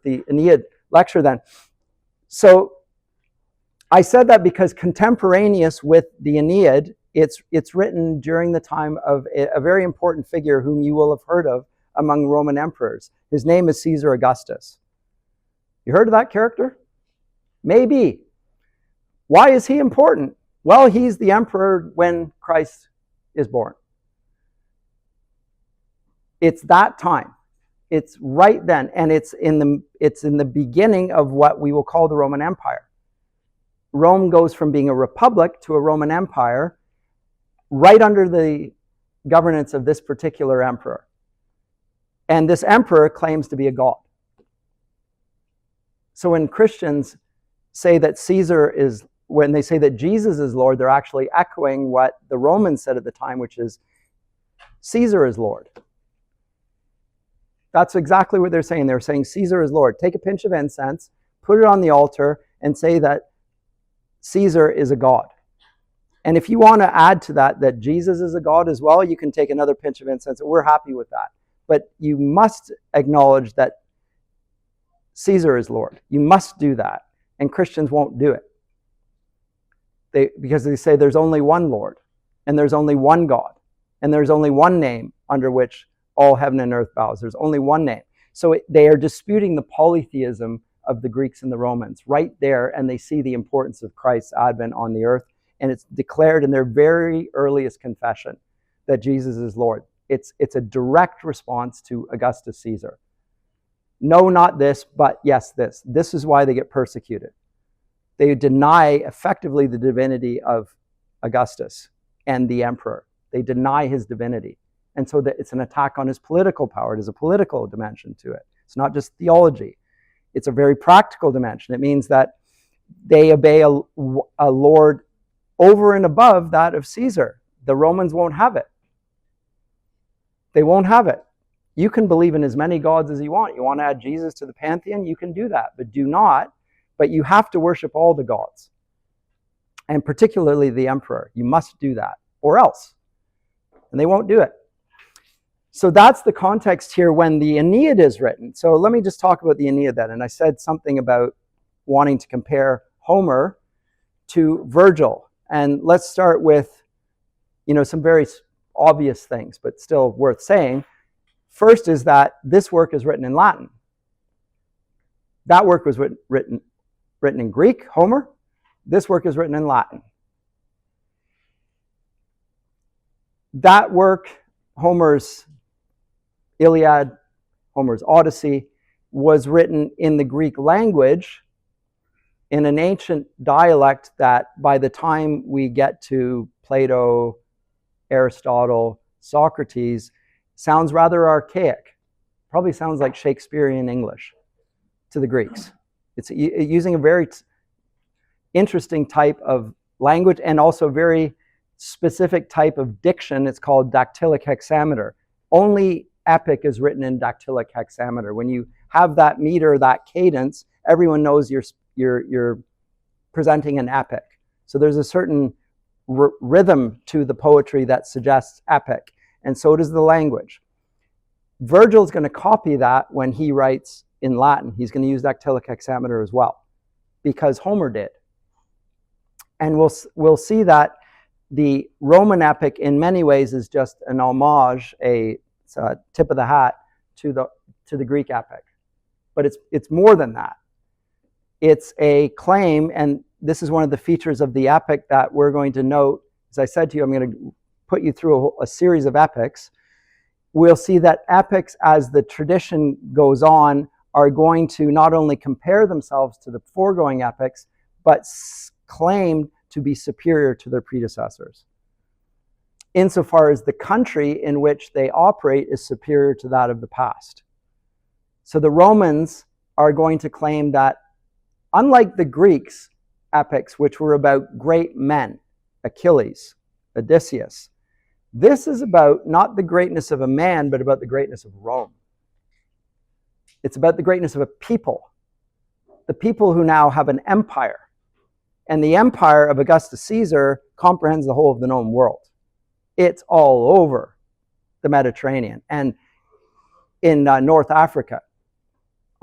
the Aeneid lecture then. So I said that because contemporaneous with the Aeneid, it's written during the time of a very important figure whom you will have heard of among Roman emperors. His name is Caesar Augustus. You heard of that character? Maybe. Why is he important? Well, he's the emperor when Christ is born. It's that time. It's right then, and it's in the beginning of what we will call the Roman Empire. Rome goes from being a republic to a Roman Empire right under the governance of this particular emperor. And this emperor claims to be a god. So when Christians say that Caesar is, when they say that Jesus is Lord, they're actually echoing what the Romans said at the time, which is Caesar is Lord. That's exactly what they're saying. They're saying Caesar is Lord. Take a pinch of incense, put it on the altar, and say that Caesar is a god. And if you want to add to that Jesus is a god as well, you can take another pinch of incense. We're happy with that. But you must acknowledge that Caesar is Lord. You must do that. And Christians won't do it. Because they say there's only one Lord, and there's only one God, and there's only one name under which all heaven and earth bows. There's only one name. So they are disputing the polytheism of the Greeks and the Romans right there, and they see the importance of Christ's advent on the earth, and it's declared in their very earliest confession that Jesus is Lord. It's a direct response to Augustus Caesar. No, not this, but yes, this. This is why they get persecuted. They deny effectively the divinity of Augustus and the emperor. They deny his divinity. And so that it's an attack on his political power. There's a political dimension to it. It's not just theology. It's a very practical dimension. It means that they obey a lord over and above that of Caesar. The Romans won't have it. They won't have it. You can believe in as many gods as you want. You want to add Jesus to the pantheon? You can do that, but do not. But you have to worship all the gods, and particularly the emperor. You must do that, or else. And they won't do it. So that's the context here when the Aeneid is written. So let me just talk about the Aeneid then. And I said something about wanting to compare Homer to Virgil. And let's start with, some very obvious things, but still worth saying. First is that this work is written in Latin. That work was written in Greek, Homer. This work is written in Latin. That work, Homer's Iliad, Homer's Odyssey, was written in the Greek language in an ancient dialect that by the time we get to Plato, Aristotle, Socrates, sounds rather archaic. Probably sounds like Shakespearean English to the Greeks. It's using a very interesting type of language and also very specific type of diction. It's called dactylic hexameter. Only epic is written in dactylic hexameter. When you have that meter, that cadence, everyone knows you're presenting an epic. So there's a certain rhythm to the poetry that suggests epic, and so does the language. Virgil's going to copy that when he writes in Latin. He's going to use dactylic hexameter as well, because Homer did. And we'll see that the Roman epic in many ways is just an homage, it's a tip of the hat to the Greek epic. But it's more than that. It's a claim, and this is one of the features of the epic that we're going to note. As I said to you, I'm going to put you through a series of epics. We'll see that epics, as the tradition goes on, are going to not only compare themselves to the foregoing epics, but claim to be superior to their predecessors, insofar as the country in which they operate is superior to that of the past. So the Romans are going to claim that, unlike the Greeks' epics, which were about great men, Achilles, Odysseus, this is about not the greatness of a man, but about the greatness of Rome. It's about the greatness of a people, the people who now have an empire. And the empire of Augustus Caesar comprehends the whole of the known world. It's all over the Mediterranean and in North Africa,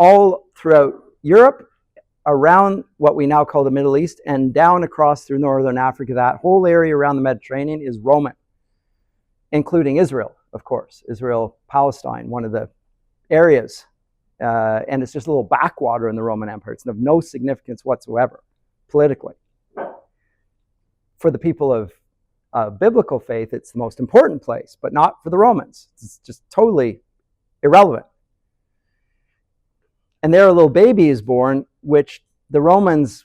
all throughout Europe, around what we now call the Middle East, and down across through northern Africa. That whole area around the Mediterranean is Roman, including Israel, of course. Israel, Palestine, one of the areas. And it's just a little backwater in the Roman Empire. It's of no significance whatsoever, politically. For the people of biblical faith, it's the most important place, but not for the Romans. It's just totally irrelevant. And there a little baby is born, which the Romans,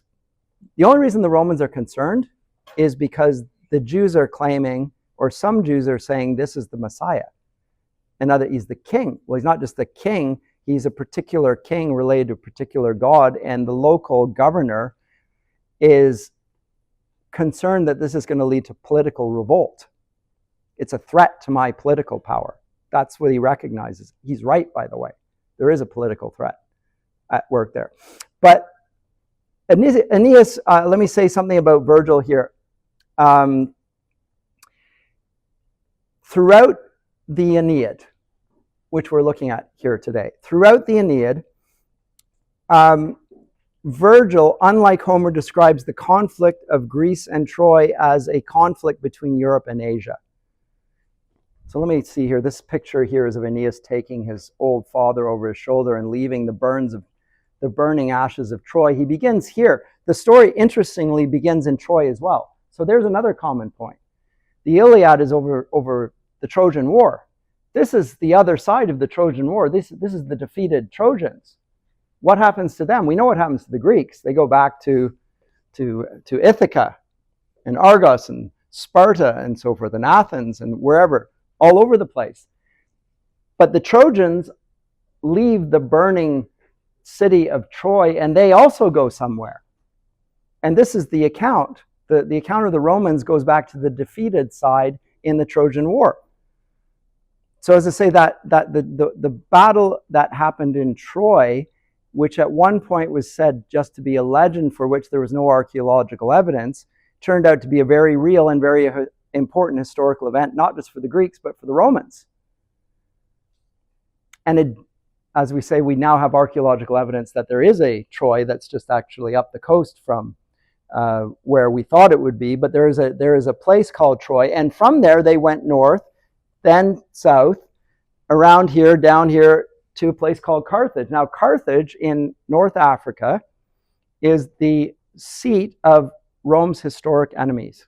the only reason the Romans are concerned is because the Jews are claiming, or some Jews are saying, this is the Messiah. Another, he's the king. Well, he's not just the king, he's a particular king related to a particular god, and the local governor is concerned that this is going to lead to political revolt. It's a threat to my political power. That's what he recognizes. He's right, by the way. There is a political threat at work there. But Aeneas, let me say something about Virgil here. Throughout the Aeneid, which we're looking at here today, throughout the Aeneid, Virgil, unlike Homer, describes the conflict of Greece and Troy as a conflict between Europe and Asia. So let me see here. This picture here is of Aeneas taking his old father over his shoulder and leaving the burning ashes of Troy. He begins here. The story, interestingly, begins in Troy as well. So there's another common point. The Iliad is over the Trojan War. This is the other side of the Trojan War. This is the defeated Trojans. What happens to them? We know what happens to the Greeks. They go back to Ithaca and Argos and Sparta and so forth, and Athens and wherever, all over the place. But the Trojans leave the burning city of Troy, and they also go somewhere. And this is the account. The account of the Romans goes back to the defeated side in the Trojan War. So as I say, that the battle that happened in Troy, which at one point was said just to be a legend for which there was no archaeological evidence, turned out to be a very real and very important historical event, not just for the Greeks, but for the Romans. And as we say, we now have archaeological evidence that there is a Troy that's just actually up the coast from where we thought it would be, but there is a place called Troy, and from there they went north, then south, around here, down here, to a place called Carthage. Now, Carthage in North Africa is the seat of Rome's historic enemies,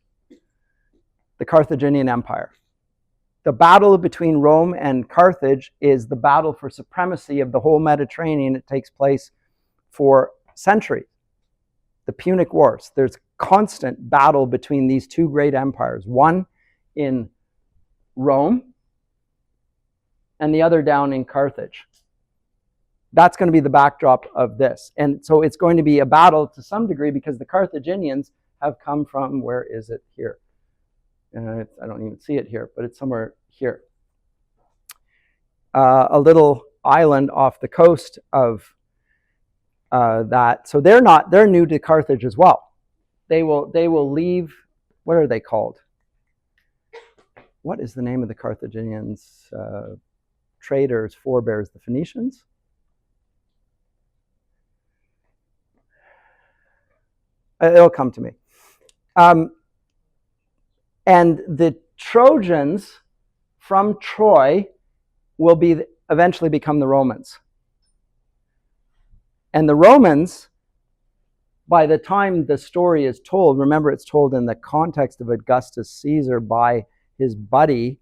the Carthaginian Empire. The battle between Rome and Carthage is the battle for supremacy of the whole Mediterranean. It takes place for centuries. The Punic Wars. There's constant battle between these two great empires, one in Rome and the other down in Carthage. That's going to be the backdrop of this. And so it's going to be a battle to some degree because the Carthaginians have come from, where is it here? I don't even see it here, but it's somewhere here. A little island off the coast of that. So they're new to Carthage as well. They will leave, what are they called? What is the name of the Carthaginians? Traders, forebears, the Phoenicians? It'll come to me. And the Trojans from Troy will eventually become the Romans. And the Romans, by the time the story is told, remember it's told in the context of Augustus Caesar by his buddy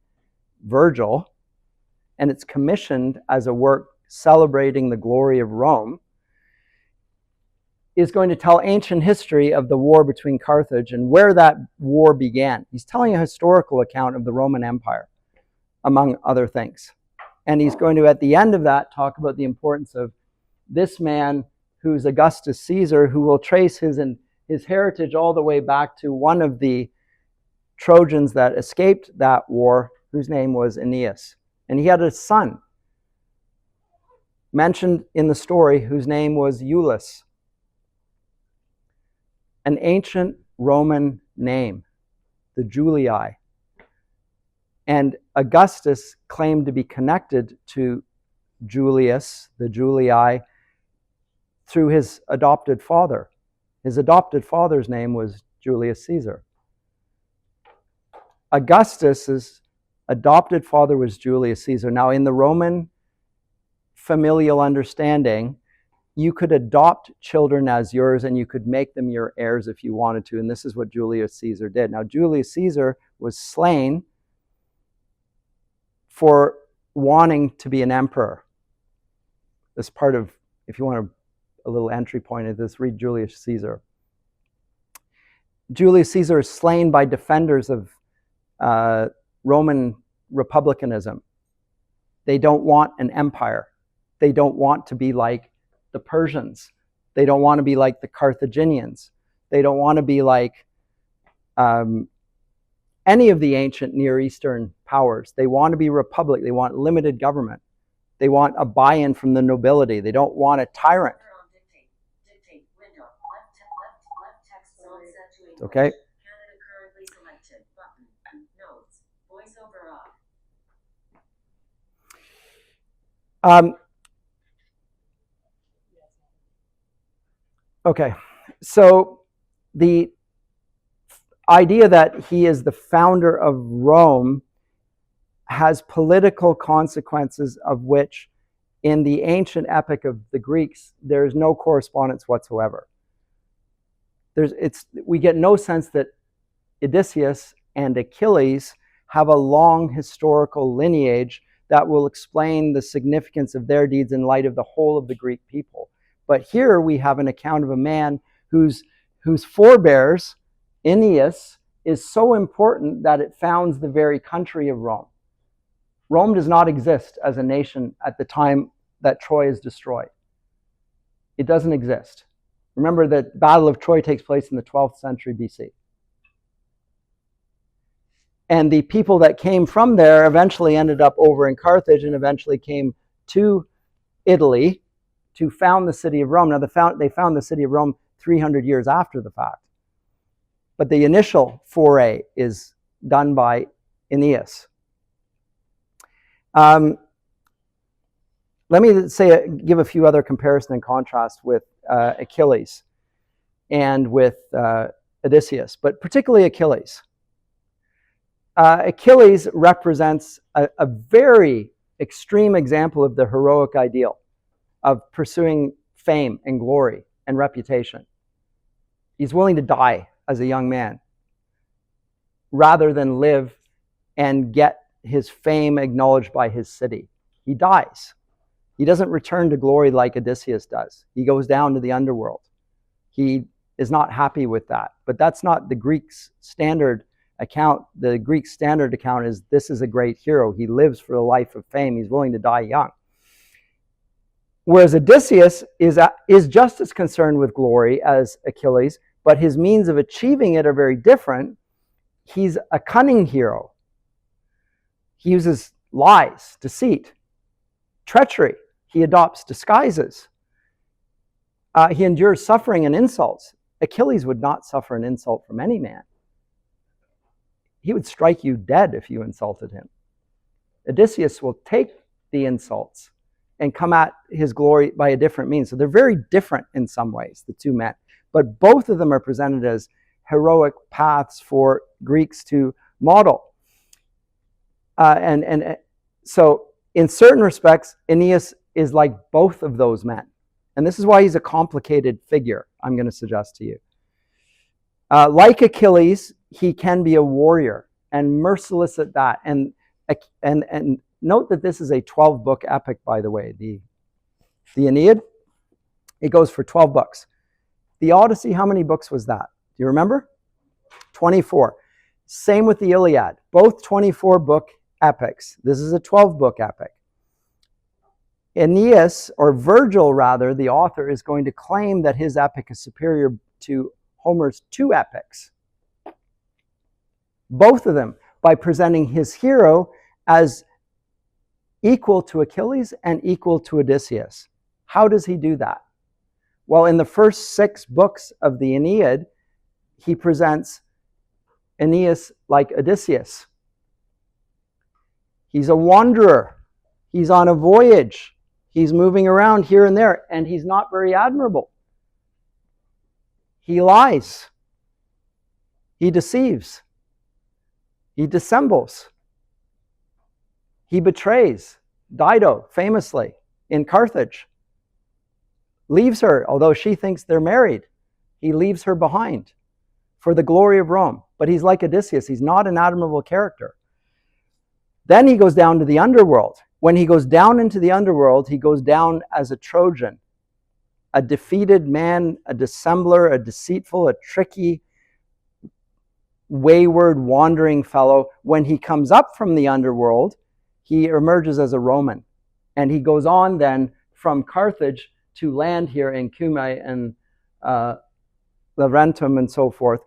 Virgil, and it's commissioned as a work celebrating the glory of Rome, is going to tell ancient history of the war between Carthage and where that war began. He's telling a historical account of the Roman Empire, among other things. And he's going to, at the end of that, talk about the importance of this man who's Augustus Caesar, who will trace his heritage all the way back to one of the Trojans that escaped that war, whose name was Aeneas. And he had a son mentioned in the story whose name was Iulus, an ancient Roman name, the Julii. And Augustus claimed to be connected to Julius, the Julii, through his adopted father. His adopted father's name was Julius Caesar. Augustus's adopted father was Julius Caesar. Now, in the Roman familial understanding, you could adopt children as yours and you could make them your heirs if you wanted to, and this is what Julius Caesar did. Now, Julius Caesar was slain for wanting to be an emperor. This part of, if you want a little entry point of this, read Julius Caesar. Julius Caesar is slain by defenders of Roman republicanism. They don't want an empire. They don't want to be like the Persians. They don't want to be like the Carthaginians. They don't want to be like any of the ancient Near Eastern powers. They want to be republic. They want limited government. They want a buy-in from the nobility. They don't want a tyrant. Okay. Okay, so the idea that he is the founder of Rome has political consequences of which in the ancient epic of the Greeks, there's no correspondence whatsoever. We get no sense that Odysseus and Achilles have a long historical lineage that will explain the significance of their deeds in light of the whole of the Greek people. But here we have an account of a man whose forebears, Aeneas, is so important that it founds the very country of Rome. Rome does not exist as a nation at the time that Troy is destroyed. It doesn't exist. Remember that the Battle of Troy takes place in the 12th century BC. And the people that came from there eventually ended up over in Carthage and eventually came to Italy to found the city of Rome. Now, they found the city of Rome 300 years after the fact. But the initial foray is done by Aeneas. Let me give a few other comparison and contrast with Achilles and with Odysseus, but particularly Achilles. Achilles represents a very extreme example of the heroic ideal of pursuing fame and glory and reputation. He's willing to die as a young man rather than live and get his fame acknowledged by his city. He dies. He doesn't return to glory like Odysseus does. He goes down to the underworld. He is not happy with that. But that's not the Greek's standard account. The Greek standard account is this is a great hero. He lives for a life of fame. He's willing to die young. Whereas Odysseus is just as concerned with glory as Achilles, but his means of achieving it are very different. He's a cunning hero. He uses lies, deceit, treachery. He adopts disguises. He endures suffering and insults. Achilles would not suffer an insult from any man. He would strike you dead if you insulted him. Odysseus will take the insults and come at his glory by a different means. So they're very different in some ways, the two men. But both of them are presented as heroic paths for Greeks to model. So in certain respects, Aeneas is like both of those men. And this is why he's a complicated figure, I'm going to suggest to you. Like Achilles, he can be a warrior and merciless at that. And note that this is a 12-book epic, by the way. The Aeneid, it goes for 12 books. The Odyssey, how many books was that? Do you remember? 24. Same with the Iliad. Both 24-book epics. This is a 12-book epic. Aeneas, or Virgil rather, the author, is going to claim that his epic is superior to Homer's two epics. Both of them, by presenting his hero as equal to Achilles and equal to Odysseus. How does he do that? Well, in the first 6 books of the Aeneid, he presents Aeneas like Odysseus. He's a wanderer. He's on a voyage. He's moving around here and there, and he's not very admirable. He lies. He deceives. He dissembles. He betrays. Dido, famously, in Carthage, leaves her, although she thinks they're married. He leaves her behind for the glory of Rome. But he's like Odysseus. He's not an admirable character. Then he goes down to the underworld. When he goes down into the underworld, he goes down as a Trojan, a defeated man, a dissembler, a deceitful, a tricky, wayward, wandering fellow. When he comes up from the underworld, he emerges as a Roman. And he goes on then from Carthage to land here in Cumae and Laurentum and so forth.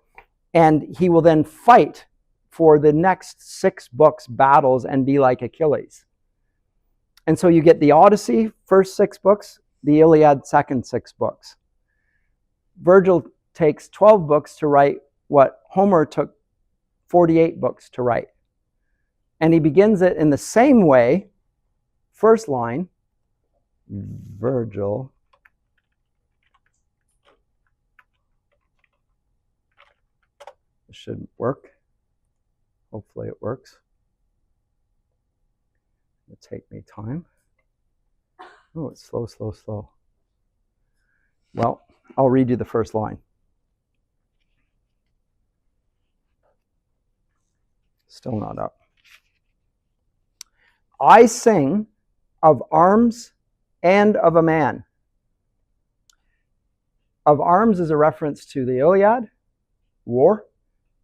And he will then fight for the next 6 books battles and be like Achilles. And so you get the Odyssey, first 6 books, the Iliad, second 6 books. Virgil takes 12 books to write what Homer took 48 books to write. And he begins it in the same way. First line, Virgil. This should work. Hopefully it works. It'll take me time. Oh, it's slow, slow, slow. Well, I'll read you the first line. Still not up. I sing of arms and of a man. Of arms is a reference to the Iliad, war,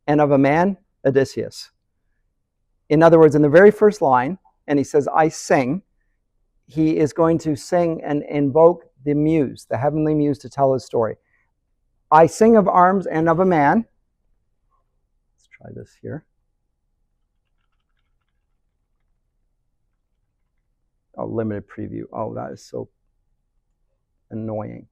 and of a man, Odysseus. In other words, in the very first line, and he says, I sing, he is going to sing and invoke the muse, the heavenly muse, to tell his story. I sing of arms and of a man. Let's try this here. Oh, limited preview. Oh, that is so annoying.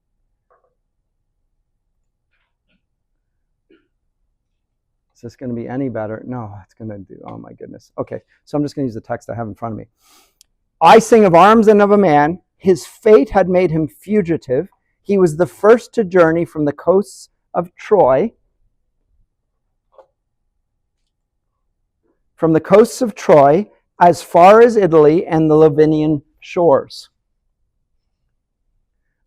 Is this going to be any better? No, it's going to do. Oh, my goodness. Okay, so I'm just going to use the text I have in front of me. I sing of arms and of a man. His fate had made him fugitive. He was the first to journey from the coasts of Troy. From the coasts of Troy as far as Italy and the Lavinian shores.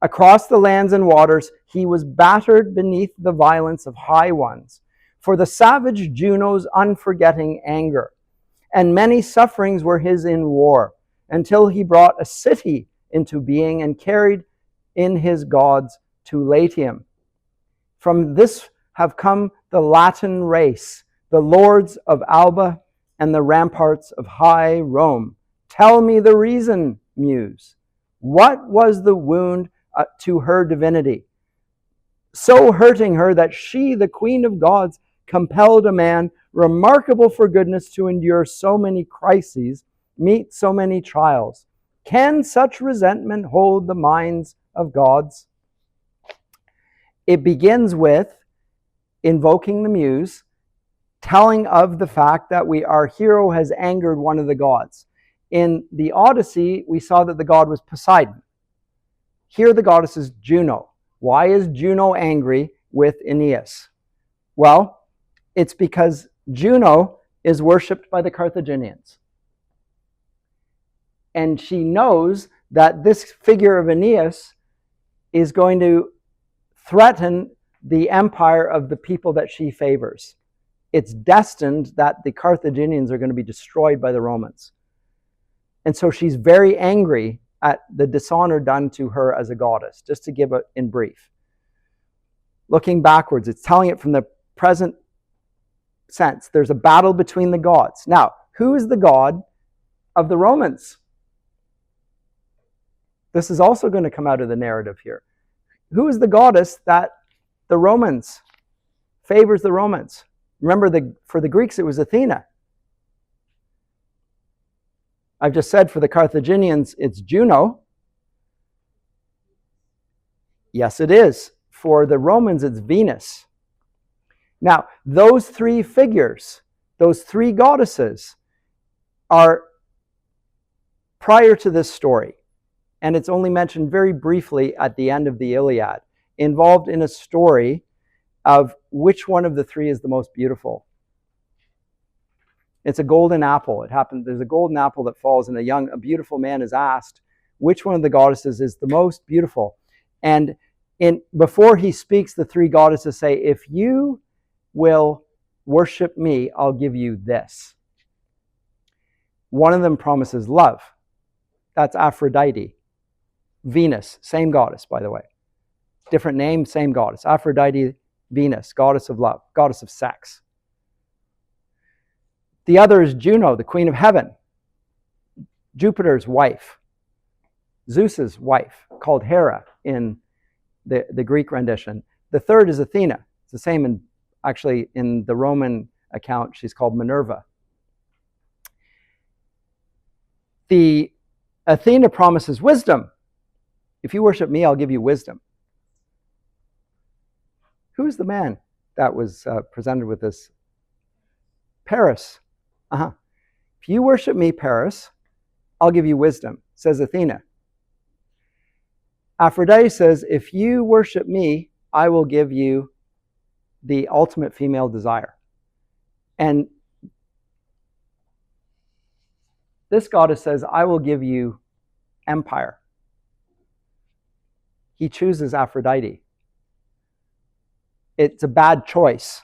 Across the lands and waters, he was battered beneath the violence of high ones, for the savage Juno's unforgetting anger. And many sufferings were his in war, until he brought a city into being and carried in his gods to Latium. From this have come the Latin race, the lords of Alba and the ramparts of high Rome. Tell me the reason, muse. What was the wound to her divinity, so hurting her that she, the queen of gods, compelled a man remarkable for goodness to endure so many crises, meet so many trials? Can such resentment hold the minds of gods? It begins with invoking the muse, telling of the fact that our hero has angered one of the gods. In the Odyssey, we saw that the god was Poseidon. Here the goddess is Juno. Why is Juno angry with Aeneas? Well, it's because Juno is worshipped by the Carthaginians. And she knows that this figure of Aeneas is going to threaten the empire of the people that she favors. It's destined that the Carthaginians are going to be destroyed by the Romans. And so she's very angry at the dishonor done to her as a goddess, just to give it in brief. Looking backwards, it's telling it from the present sense. There's a battle between the gods. Now, who is the god of the Romans? This is also going to come out of the narrative here. Who is the goddess that the Romans favors the Romans? Remember, for the Greeks, it was Athena. I've just said for the Carthaginians, it's Juno. Yes, it is. For the Romans, it's Venus. Now, those 3 figures, those 3 goddesses, are prior to this story. and it's only mentioned very briefly at the end of the Iliad, involved in a story of which one of the three is the most beautiful. It's a golden apple. It happens. There's a golden apple that falls, and a beautiful man is asked which one of the goddesses is the most beautiful. And before he speaks, the three goddesses say, "If you will worship me, I'll give you this." One of them promises love. That's Aphrodite. Venus, same goddess, by the way. Different name, same goddess. Aphrodite, Venus, goddess of love, goddess of sex. The other is Juno, the queen of heaven, Jupiter's wife, Zeus's wife, called Hera in the Greek rendition. The third is Athena. It's the same actually in the Roman account. She's called Minerva. The Athena promises wisdom. If you worship me, I'll give you wisdom. Who's the man that was presented with this? Paris. If you worship me, Paris, I'll give you wisdom, says Athena. Aphrodite says, if you worship me, I will give you the ultimate female desire. And this goddess says, I will give you empire. He chooses Aphrodite. It's a bad choice.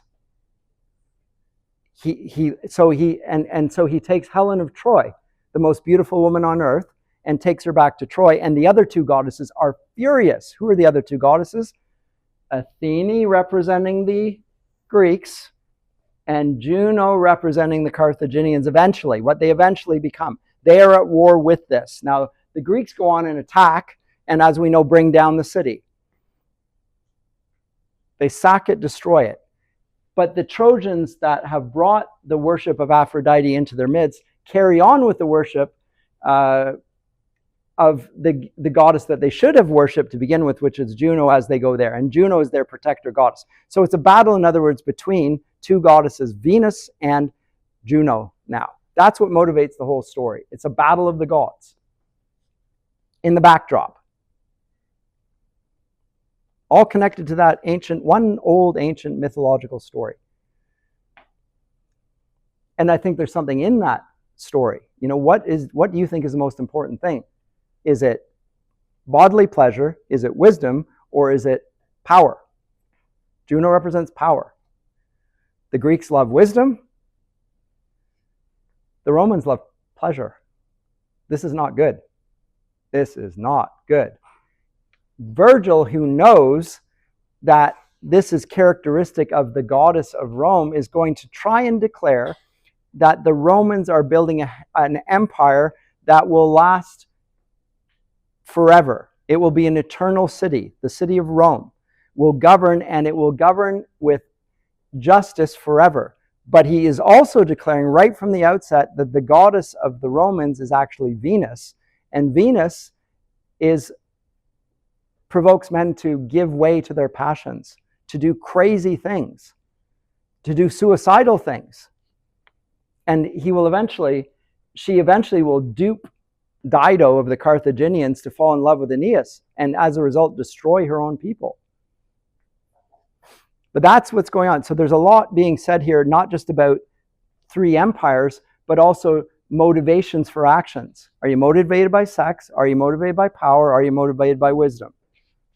So he takes Helen of Troy, the most beautiful woman on earth, and takes her back to Troy. And the other two goddesses are furious. Who are the other two goddesses? Athene, representing the Greeks, and Juno, representing the Carthaginians eventually, what they eventually become. They are at war with this. Now, the Greeks go on and attack, and as we know, bring down the city. They sack it, destroy it. But the Trojans that have brought the worship of Aphrodite into their midst carry on with the worship of the goddess that they should have worshipped to begin with, which is Juno, as they go there. And Juno is their protector goddess. So it's a battle, in other words, between two goddesses, Venus and Juno now. That's what motivates the whole story. It's a battle of the gods in the backdrop. All connected to that one old ancient mythological story. And I think there's something in that story. You know, what do you think is the most important thing? Is it bodily pleasure? Is it wisdom? Or is it power? Juno represents power. The Greeks love wisdom. The Romans love pleasure. This is not good. This is not good. Virgil, who knows that this is characteristic of the goddess of Rome, is going to try and declare that the Romans are building an empire that will last forever. It will be an eternal city. The city of Rome will govern, and it will govern with justice forever. But he is also declaring right from the outset that the goddess of the Romans is actually Venus, and Venus provokes men to give way to their passions, to do crazy things, to do suicidal things. And she eventually will dupe Dido of the Carthaginians to fall in love with Aeneas, and as a result destroy her own people. But that's what's going on. So there's a lot being said here, not just about three empires, but also motivations for actions. Are you motivated by sex? Are you motivated by power? Are you motivated by wisdom?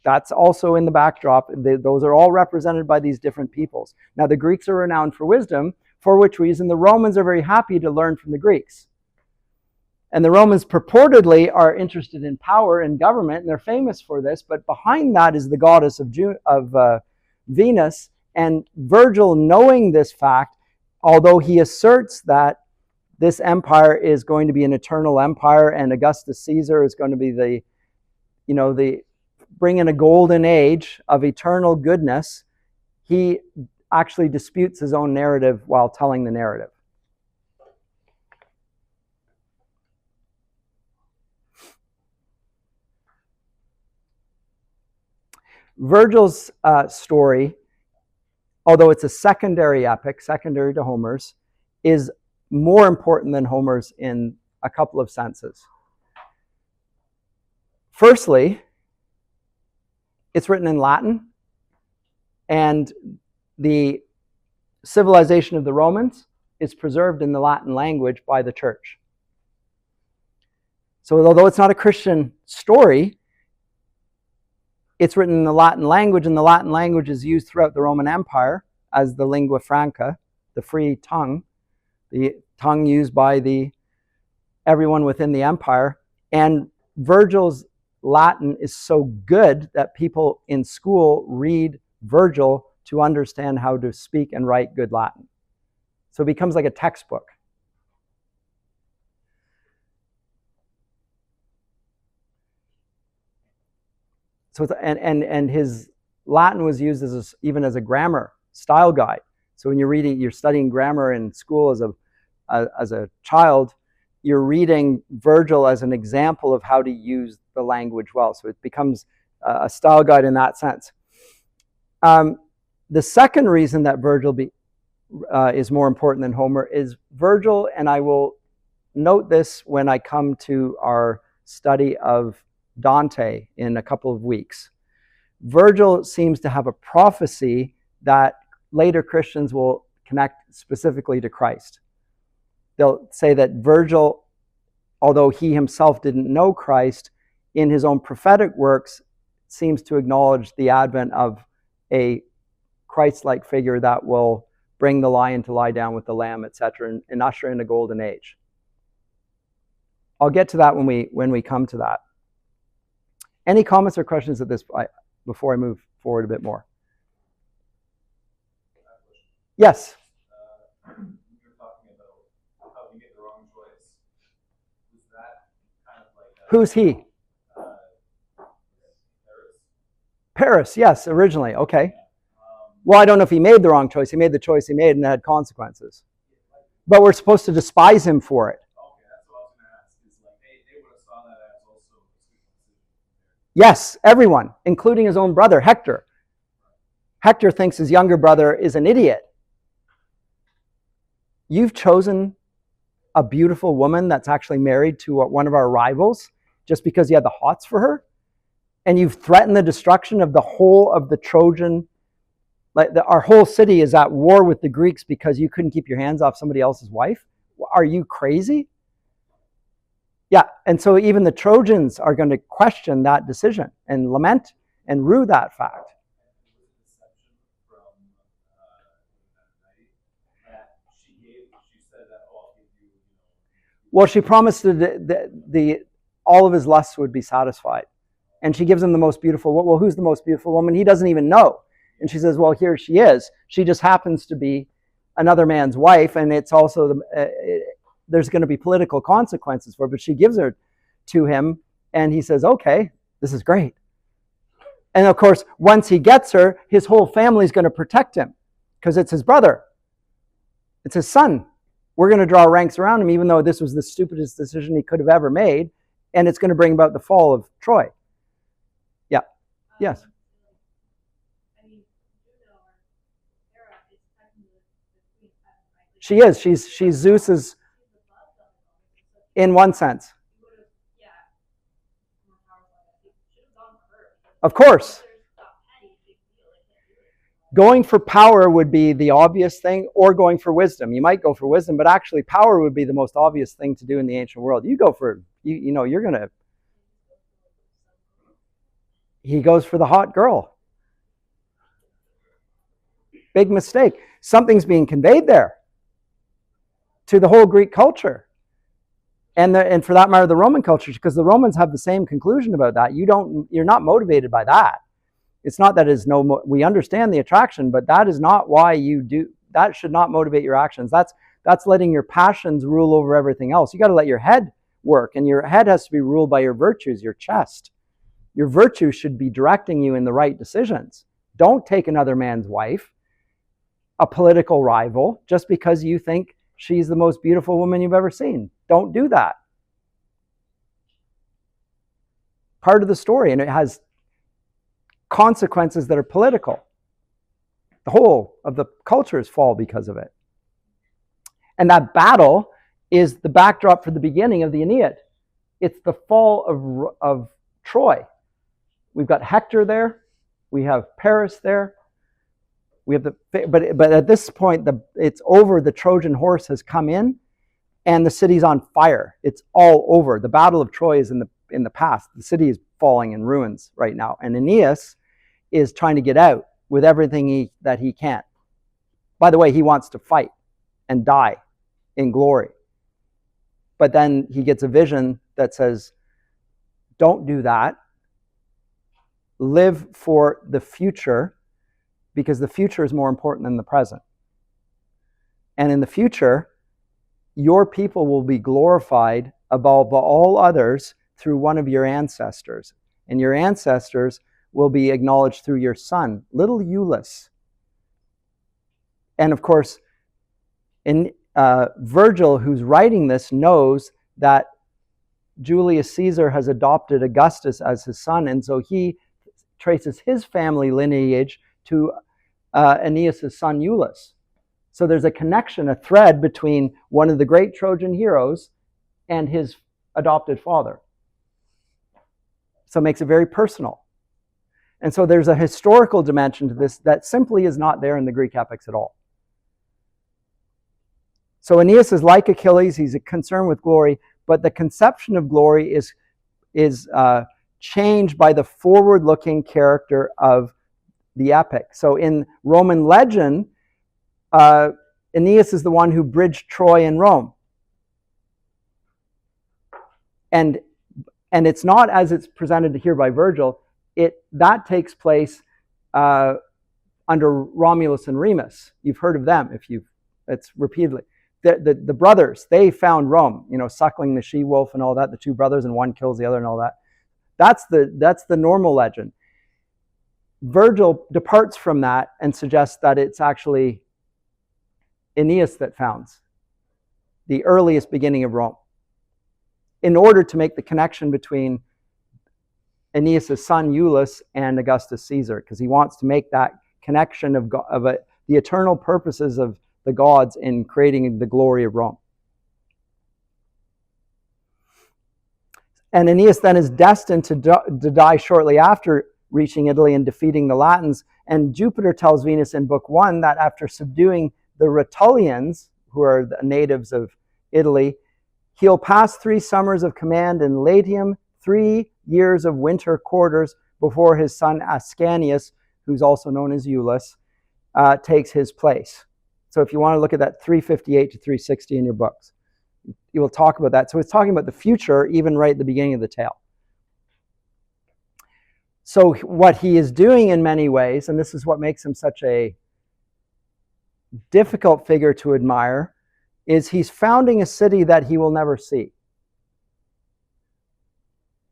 That's also in the backdrop. Those are all represented by these different peoples. Now, the Greeks are renowned for wisdom, for which reason the Romans are very happy to learn from the Greeks. And the Romans purportedly are interested in power and government, and they're famous for this, but behind that is the goddess of Venus. And Virgil, knowing this fact, although he asserts that this empire is going to be an eternal empire and Augustus Caesar is going to be the bring in a golden age of eternal goodness, he actually disputes his own narrative while telling the narrative. Virgil's story, although it's a secondary epic, secondary to Homer's, is more important than Homer's in a couple of senses. Firstly, it's written in Latin, and the civilization of the Romans is preserved in the Latin language by the church. So although it's not a Christian story, it's written in the Latin language, and the Latin language is used throughout the Roman Empire as the lingua franca, the free tongue, the tongue used by everyone within the empire. And Virgil's Latin is so good that people in school read Virgil to understand how to speak and write good Latin. So it becomes like a textbook. So and his Latin was used even as a grammar style guide. So when you're studying grammar in school as a child, you're reading Virgil as an example of how to use the language well. So it becomes a style guide in that sense. The second reason that Virgil is more important than Homer is Virgil, and I will note this when I come to our study of Dante in a couple of weeks. Virgil seems to have a prophecy that later Christians will connect specifically to Christ. They'll say that Virgil, although he himself didn't know Christ, in his own prophetic works seems to acknowledge the advent of a Christ-like figure that will bring the lion to lie down with the lamb, etc., and usher in a golden age. I'll get to that when we come to that. Any comments or questions at this point before I move forward a bit more? Yes. You're talking about how you get the wrong choice. Is that kind of like who's he? Paris, yes, originally. Okay. Well, I don't know if he made the wrong choice. He made the choice he made and it had consequences. But we're supposed to despise him for it. Okay, that's what I was going to ask. Is like they would have saw that as also. Yes, everyone, including his own brother, Hector. Hector thinks his younger brother is an idiot. You've chosen a beautiful woman that's actually married to one of our rivals just because you had the hots for her? And you've threatened the destruction of the whole of the Trojan. Our whole city is at war with the Greeks because you couldn't keep your hands off somebody else's wife? Are you crazy? Yeah, and so even the Trojans are going to question that decision and lament and rue that fact. Well, she promised that all of his lusts would be satisfied. And she gives him the most beautiful woman. Well, who's the most beautiful woman? He doesn't even know. And she says, well, here she is. She just happens to be another man's wife, and it's also there's going to be political consequences for it, but she gives her to him, and he says, okay, this is great. And of course, once he gets her, his whole family is going to protect him because it's his brother. It's his son. We're going to draw ranks around him, even though this was the stupidest decision he could have ever made, and it's going to bring about the fall of Troy. Yeah. Yes. She is. She's Zeus's, in one sense. Of course. Going for power would be the obvious thing, or going for wisdom. You might go for wisdom, but actually power would be the most obvious thing to do in the ancient world. You go for, you're going to... He goes for the hot girl. Big mistake. Something's being conveyed there to the whole Greek culture. And for that matter, the Roman culture, because the Romans have the same conclusion about that. You're not motivated by that. It's not that we understand the attraction, but that is not why you do. That should not motivate your actions. That's letting your passions rule over everything else. You got to let your head work, and your head has to be ruled by your virtues, your chest. Your virtue should be directing you in the right decisions. Don't take another man's wife, a political rival, just because you think she's the most beautiful woman you've ever seen. Don't do that. Part of the story, and it has consequences that are political. The whole of the cultures fall because of it. And that battle is the backdrop for the beginning of the Aeneid. It's the fall of Troy. We've got Hector there. We have Paris there. We have but at this point, it's over. The Trojan horse has come in, and the city's on fire. It's all over. The Battle of Troy is in the past. The city is falling in ruins right now, and Aeneas is trying to get out with everything that he can. By the way, he wants to fight and die in glory. But then he gets a vision that says, don't do that. Live for the future, because the future is more important than the present. And in the future, your people will be glorified above all others through one of your ancestors. And your ancestors will be acknowledged through your son, little Iulus. And of course, Virgil, who's writing this, knows that Julius Caesar has adopted Augustus as his son, and so he traces his family lineage to Aeneas' son Iulus. So there's a connection, a thread between one of the great Trojan heroes and his adopted father. So it makes it very personal. And so there's a historical dimension to this that simply is not there in the Greek epics at all. So Aeneas is like Achilles. He's concerned with glory, but the conception of glory is changed by the forward-looking character of the epic. So in Roman legend, Aeneas is the one who bridged Troy and Rome. And it's not as it's presented here by Virgil. That takes place under Romulus and Remus. You've heard of them it's repeatedly. The brothers, they found Rome, suckling the she-wolf and all that, the two brothers, and one kills the other and all that. That's the normal legend. Virgil departs from that and suggests that it's actually Aeneas that founds the earliest beginning of Rome, in order to make the connection between Aeneas' son Iulus and Augustus Caesar, because he wants to make that connection of the eternal purposes of the gods in creating the glory of Rome. And Aeneas then is destined to die shortly after reaching Italy and defeating the Latins. And Jupiter tells Venus in Book 1 that after subduing the Rutulians, who are the natives of Italy, he'll pass 3 summers of command in Latium, 3 years of winter quarters before his son Ascanius, who's also known as Iulus, takes his place. So if you want to look at that 358 to 360 in your books, you will talk about that. So it's talking about the future, even right at the beginning of the tale. So what he is doing in many ways, and this is what makes him such a difficult figure to admire, is he's founding a city that he will never see,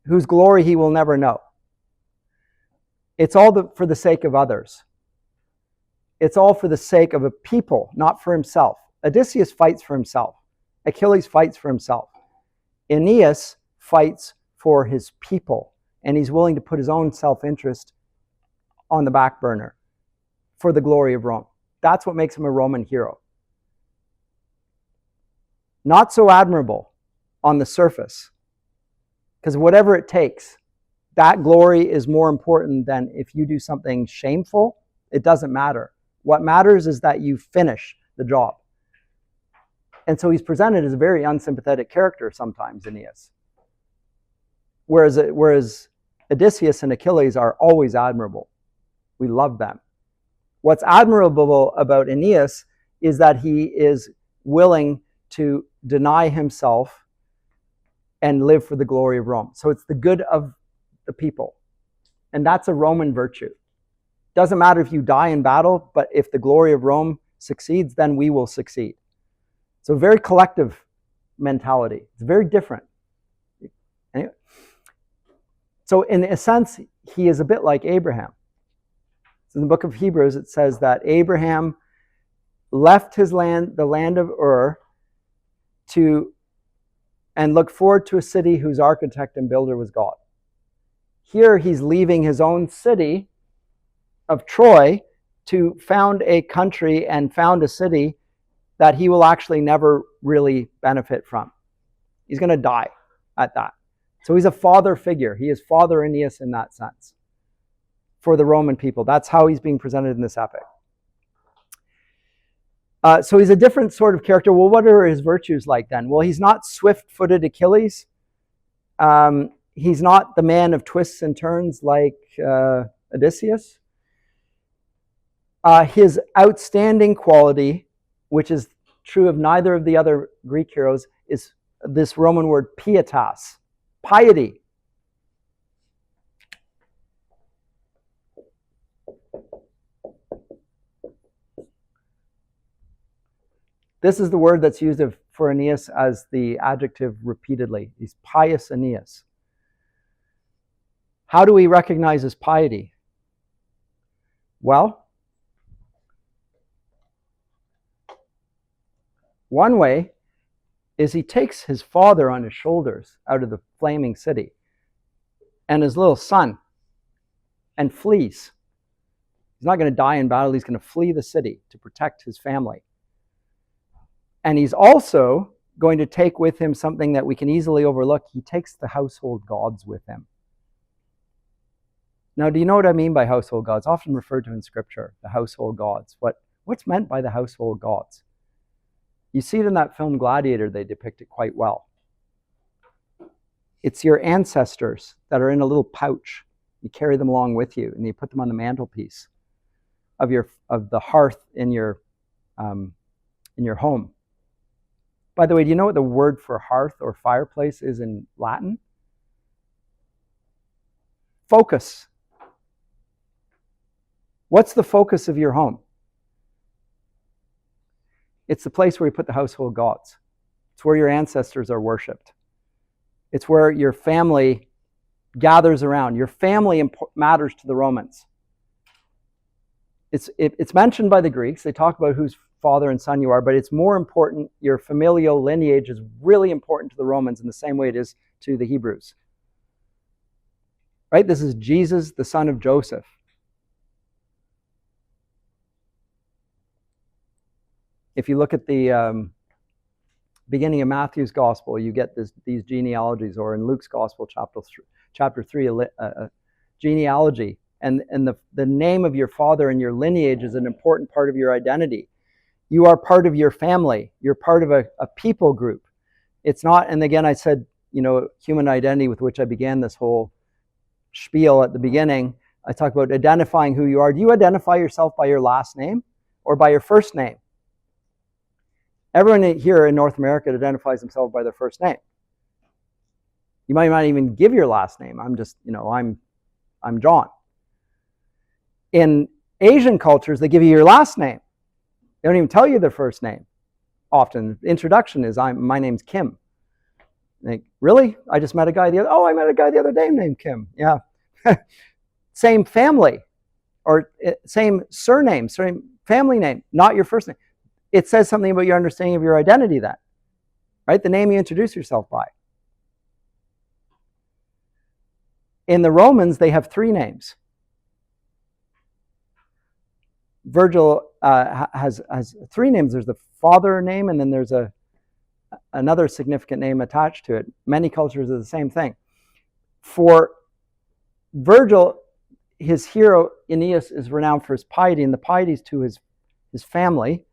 whose glory he will never know. It's all for the sake of others. It's all for the sake of a people, not for himself. Odysseus fights for himself. Achilles fights for himself. Aeneas fights for his people, and he's willing to put his own self-interest on the back burner for the glory of Rome. That's what makes him a Roman hero. Not so admirable on the surface, because whatever it takes, that glory is more important than if you do something shameful. It doesn't matter. What matters is that you finish the job. And so he's presented as a very unsympathetic character sometimes, Aeneas. Whereas Odysseus and Achilles are always admirable. We love them. What's admirable about Aeneas is that he is willing to deny himself and live for the glory of Rome. So it's the good of the people. And that's a Roman virtue. Doesn't matter if you die in battle, but if the glory of Rome succeeds, then we will succeed. So a very collective mentality. It's very different. Anyway. So in a sense, he is a bit like Abraham. So in the book of Hebrews, it says that Abraham left his land, the land of Ur, and looked forward to a city whose architect and builder was God. Here he's leaving his own city of Troy to found a country and found a city that he will actually never really benefit from. He's going to die at that. So he's a father figure. He is Father Aeneas in that sense for the Roman people. That's how he's being presented in this epic. So he's a different sort of character. Well, what are his virtues like then? Well, he's not swift-footed Achilles. He's not the man of twists and turns like Odysseus. His outstanding quality, which is true of neither of the other Greek heroes, is this Roman word pietas, piety. This is the word that's used for Aeneas as the adjective repeatedly. He's pious Aeneas. How do we recognize his piety? Well, one way is he takes his father on his shoulders out of the flaming city and his little son and flees. He's not going to die in battle. He's going to flee the city to protect his family. And he's also going to take with him something that we can easily overlook. He takes the household gods with him. Now, do you know what I mean by household gods? Often referred to in Scripture, the household gods. What's meant by the household gods? You see it in that film Gladiator, they depict it quite well. It's your ancestors that are in a little pouch. You carry them along with you, and you put them on the mantelpiece of the hearth in your home. By the way, do you know what the word for hearth or fireplace is in Latin? Focus. What's the focus of your home? It's the place where you put the household gods. It's where your ancestors are worshipped. It's where your family gathers around. Your family matters to the Romans. It's mentioned by the Greeks. They talk about whose father and son you are, but it's more important. Your familial lineage is really important to the Romans in the same way it is to the Hebrews. Right? This is Jesus, the son of Joseph. If you look at the beginning of Matthew's gospel, you get these genealogies, or in Luke's gospel, chapter 3, a genealogy. And the name of your father and your lineage is an important part of your identity. You are part of your family. You're part of a people group. It's not, and again, I said, human identity, with which I began this whole spiel at the beginning. I talk about identifying who you are. Do you identify yourself by your last name or by your first name? Everyone here in North America identifies themselves by their first name. You might not even give your last name. I'm just, I'm John. In Asian cultures, they give you your last name. They don't even tell you their first name. Often, the introduction is, my name's Kim. Like, really? I just met a guy I met a guy the other day named Kim. Yeah. Same family, or same surname, same family name, not your first name. It says something about your understanding of your identity then, right? The name you introduce yourself by. In the Romans, they have 3 names. Virgil has 3 names. There's the father name, and then there's another significant name attached to it. Many cultures are the same thing. For Virgil, his hero Aeneas is renowned for his piety, and the piety is to his family,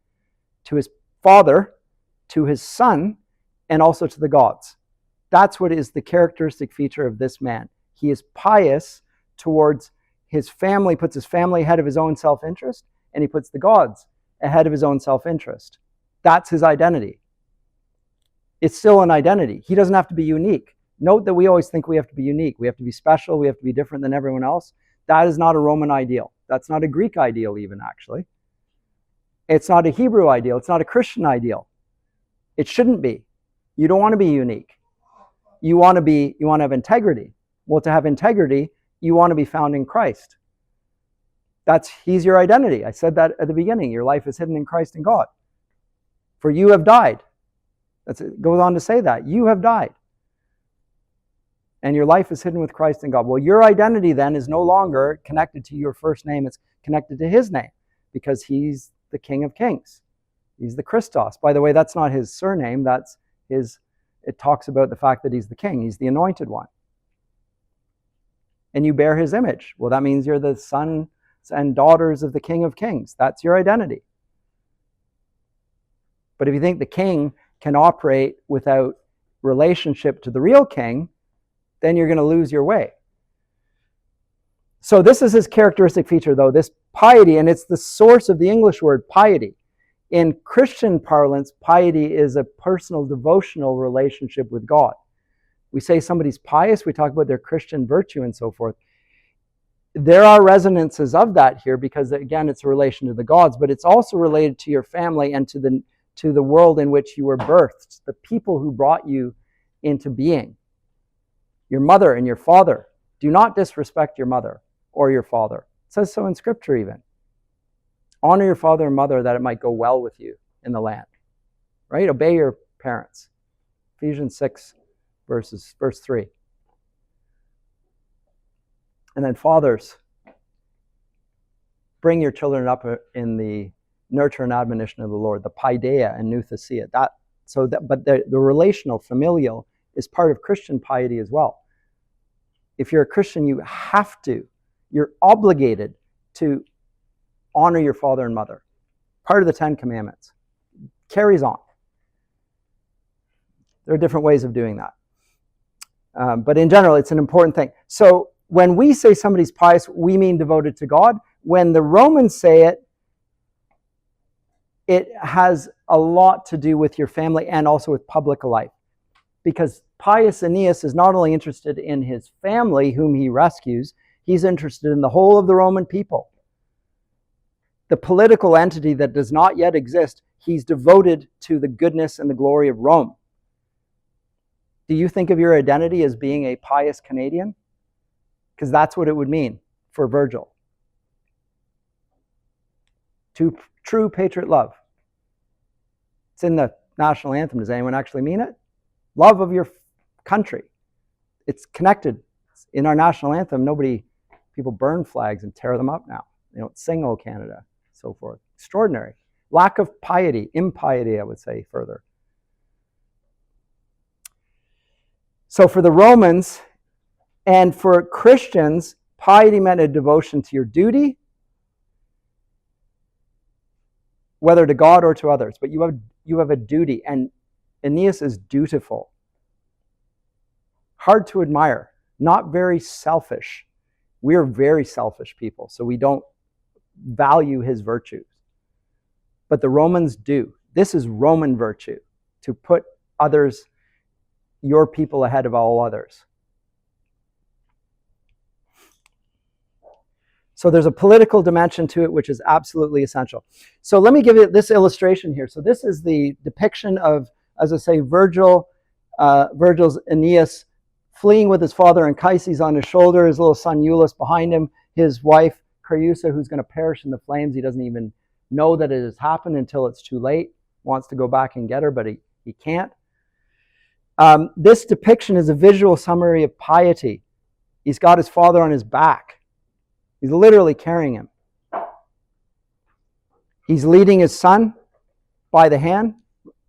to his father, to his son, and also to the gods. That's what is the characteristic feature of this man. He is pious towards his family, puts his family ahead of his own self-interest, and he puts the gods ahead of his own self-interest. That's his identity. It's still an identity. He doesn't have to be unique. Note that we always think we have to be unique. We have to be special. We have to be different than everyone else. That is not a Roman ideal. That's not a Greek ideal even, actually. It's not a Hebrew ideal. It's not a Christian ideal. It shouldn't be. You don't want to be unique. You want to have integrity. Well, to have integrity, you want to be found in Christ. He's your identity. I said that at the beginning. Your life is hidden in Christ and God. For you have died. It goes on to say that. You have died. And your life is hidden with Christ and God. Well, your identity then is no longer connected to your first name. It's connected to his name, because he's the King of Kings. He's the Christos. By the way, that's not his surname. It talks about the fact that he's the king. He's the anointed one. and you bear his image. Well, that means you're the sons and daughters of the King of Kings. That's your identity. But if you think the king can operate without relationship to the real king, then you're going to lose your way. So this is his characteristic feature, though, this piety, and it's the source of the English word piety. In Christian parlance, piety is a personal devotional relationship with God. We say somebody's pious, we talk about their Christian virtue and so forth. There are resonances of that here because, again, it's a relation to the gods, but it's also related to your family and to the world in which you were birthed, the people who brought you into being. Your mother and your father. Do not disrespect your mother or your father. It says so in Scripture even. Honor your father and mother that it might go well with you in the land. Right? Obey your parents. Ephesians 6, verse 3. And then fathers, bring your children up in the nurture and admonition of the Lord, the paideia and nouthesia. But the relational, familial, is part of Christian piety as well. If you're a Christian, you're obligated to honor your father and mother. Part of the 10 Commandments. Carries on. There are different ways of doing that. But in general, it's an important thing. So when we say somebody's pious, we mean devoted to God. When the Romans say it, it has a lot to do with your family and also with public life. Because pious Aeneas is not only interested in his family, whom he rescues, he's interested in the whole of the Roman people. The political entity that does not yet exist, he's devoted to the goodness and the glory of Rome. Do you think of your identity as being a pious Canadian? Because that's what it would mean for Virgil. To true patriot love. It's in the national anthem. Does anyone actually mean it? Love of your country. It's connected. In our national anthem, people burn flags and tear them up now. They don't sing "O Canada," so forth. Extraordinary. Lack of piety, impiety, I would say further. So for the Romans and for Christians, piety meant a devotion to your duty, whether to God or to others. But you have a duty, and Aeneas is dutiful. Hard to admire, not very selfish. We're very selfish people, so we don't value his virtues. But the Romans do. This is Roman virtue, to put others, your people, ahead of all others. So there's a political dimension to it, which is absolutely essential. So let me give you this illustration here. So this is the depiction of, as I say, Virgil's Aeneas fleeing with his father Anchises on his shoulder, his little son Iulus behind him, his wife Creusa, who's going to perish in the flames. He doesn't even know that it has happened until it's too late. Wants to go back and get her, but he can't. This depiction is a visual summary of piety. He's got his father on his back. He's literally carrying him. He's leading his son by the hand,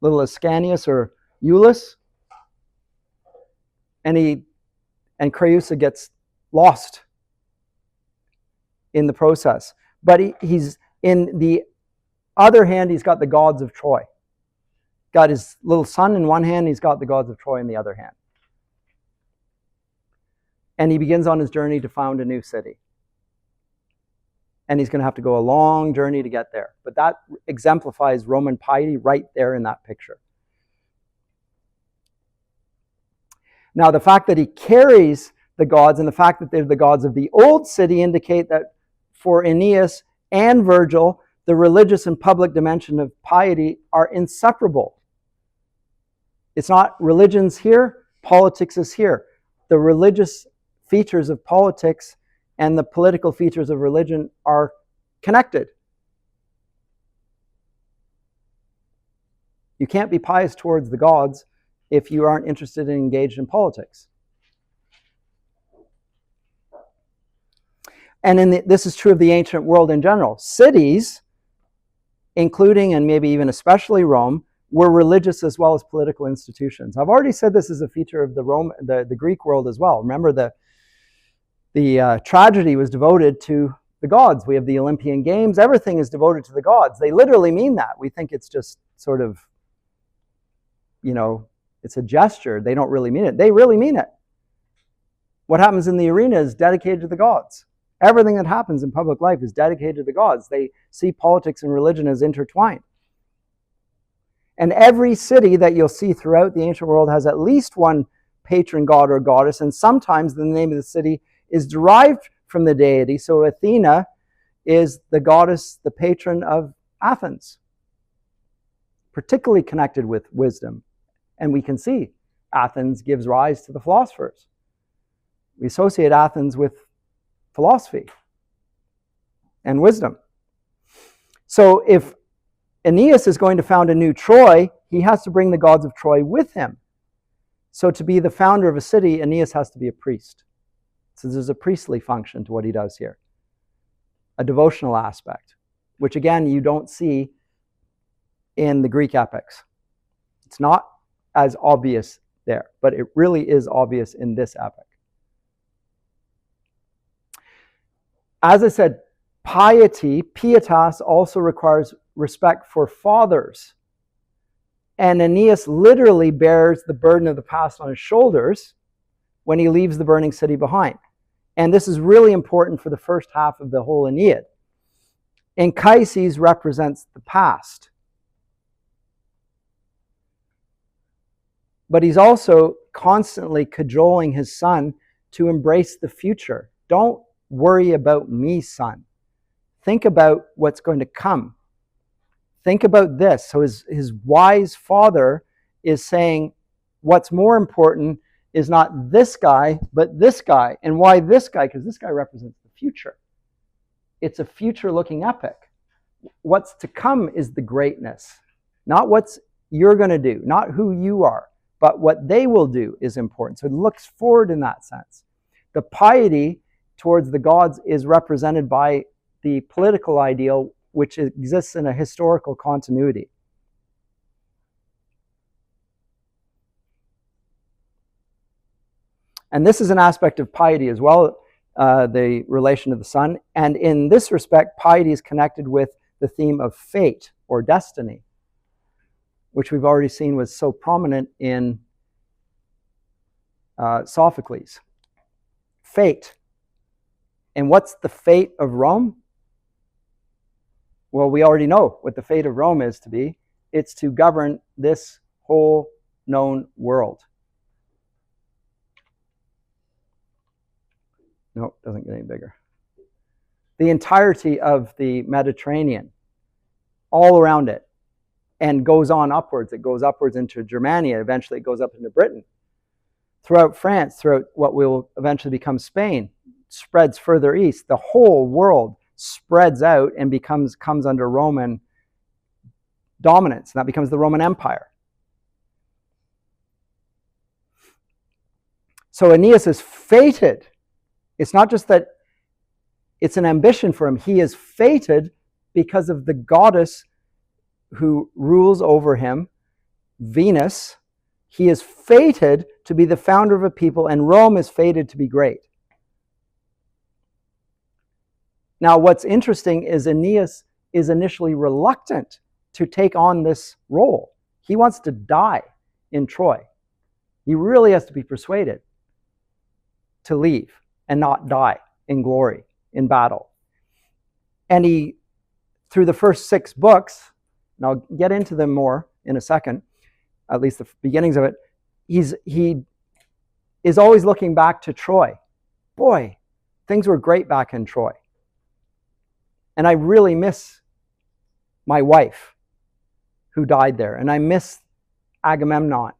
little Ascanius or Iulus, and Creusa gets lost in the process. But he's in the other hand, he's got the gods of Troy. Got his little son in one hand, he's got the gods of Troy in the other hand. And he begins on his journey to found a new city. And he's going to have to go a long journey to get there. But that exemplifies Roman piety right there in that picture. Now, the fact that he carries the gods and the fact that they're the gods of the old city indicate that for Aeneas and Virgil, the religious and public dimension of piety are inseparable. It's not religion's here, politics is here. The religious features of politics and the political features of religion are connected. You can't be pious towards the gods if you aren't interested and engaged in politics. And this is true of the ancient world in general. Cities, including and maybe even especially Rome, were religious as well as political institutions. I've already said this is a feature of the Greek world as well. Remember, The tragedy was devoted to the gods. We have the Olympian Games. Everything is devoted to the gods. They literally mean that. We think it's just sort of, it's a gesture. They don't really mean it. They really mean it. What happens in the arena is dedicated to the gods. Everything that happens in public life is dedicated to the gods. They see politics and religion as intertwined. And every city that you'll see throughout the ancient world has at least one patron god or goddess, and sometimes the name of the city is derived from the deity. So Athena is the goddess, the patron of Athens, particularly connected with wisdom. And we can see Athens gives rise to the philosophers. We associate Athens with philosophy and wisdom. So if Aeneas is going to found a new Troy, he has to bring the gods of Troy with him. So to be the founder of a city, Aeneas has to be a priest. So there's a priestly function to what he does here. A devotional aspect, which again, you don't see in the Greek epics. It's not as obvious there, but it really is obvious in this epic. As I said, piety, pietas, also requires respect for fathers. And Aeneas literally bears the burden of the past on his shoulders when he leaves the burning city behind. And this is really important for the first half of the whole Aeneid. Anchises represents the past. But he's also constantly cajoling his son to embrace the future. Don't worry about me, son. Think about what's going to come. Think about this. So his wise father is saying what's more important is not this guy, but this guy. And why this guy? Because this guy represents the future. It's a future-looking epic. What's to come is the greatness. Not what you're going to do, not who you are, but what they will do is important. So it looks forward in that sense. The piety towards the gods is represented by the political ideal, which exists in a historical continuity. And this is an aspect of piety as well, the relation to the sun. And in this respect, piety is connected with the theme of fate or destiny, which we've already seen was so prominent in Sophocles. Fate. And what's the fate of Rome? Well, we already know what the fate of Rome is to be. It's to govern this whole known world. No, it doesn't get any bigger. The entirety of the Mediterranean, all around it, and goes on upwards. It goes upwards into Germania. Eventually it goes up into Britain. Throughout France, throughout what will eventually become Spain, spreads further east. The whole world spreads out and comes under Roman dominance. And that becomes the Roman Empire. So Aeneas is fated. It's not just that it's an ambition for him. He is fated because of the goddess who rules over him, Venus. He is fated to be the founder of a people, and Rome is fated to be great. Now, what's interesting is Aeneas is initially reluctant to take on this role. He wants to die in Troy. He really has to be persuaded to leave and not die in glory, in battle. And he, through the first 6 books, and I'll get into them more in a second, at least the beginnings of it, he is always looking back to Troy. Boy, things were great back in Troy. And I really miss my wife who died there. And I miss Priam.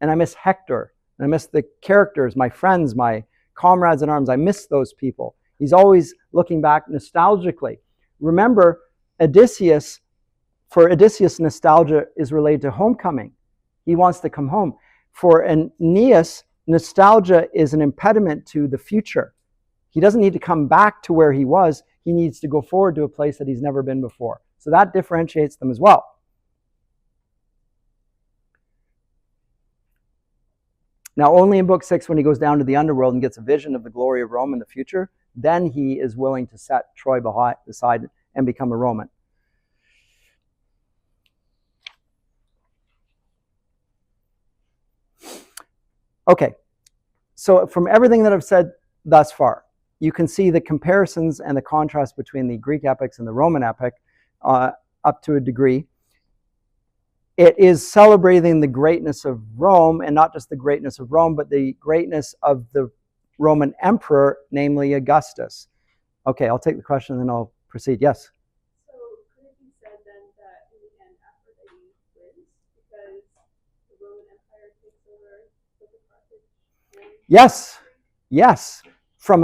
And I miss Hector. And I miss the characters, my friends, my comrades in arms. I miss those people. He's always looking back nostalgically. Remember, Odysseus, for Odysseus, nostalgia is related to homecoming. He wants to come home. For Aeneas, nostalgia is an impediment to the future. He doesn't need to come back to where he was. He needs to go forward to a place that he's never been before. So that differentiates them as well. Now, only in book 6, when he goes down to the underworld and gets a vision of the glory of Rome in the future, then he is willing to set Troy aside and become a Roman. Okay, so from everything that I've said thus far, you can see the comparisons and the contrast between the Greek epics and the Roman epic up to a degree. It is celebrating the greatness of Rome, and not just the greatness of Rome, but the greatness of the Roman emperor, namely Augustus. Okay, I'll take the question and then I'll proceed. Yes? So could it be said then that in the end Aphrodite wins because the Roman Empire takes over with the Carthage? Yes, yes. From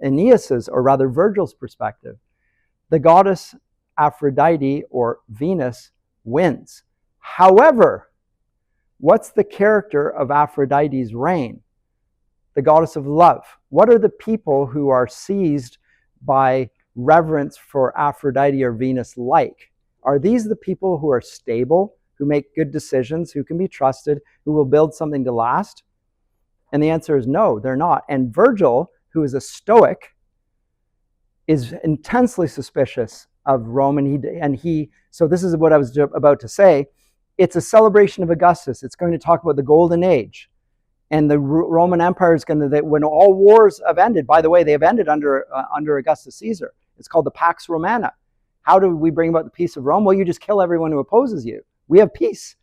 Aeneas's, or rather Virgil's perspective, the goddess Aphrodite, or Venus, wins. However, what's the character of Aphrodite's reign? The goddess of love. What are the people who are seized by reverence for Aphrodite or Venus like? Are these the people who are stable, who make good decisions, who can be trusted, who will build something to last? And the answer is no, they're not. And Virgil, who is a stoic, is intensely suspicious of Rome, and he so this is what I was about to say. It's a celebration of Augustus. It's going to talk about the Golden Age, and the Roman Empire is going to, when all wars have ended. By the way, they have ended under Augustus Caesar. It's called the Pax Romana. How do we bring about the peace of Rome? Well, you just kill everyone who opposes you. We have peace.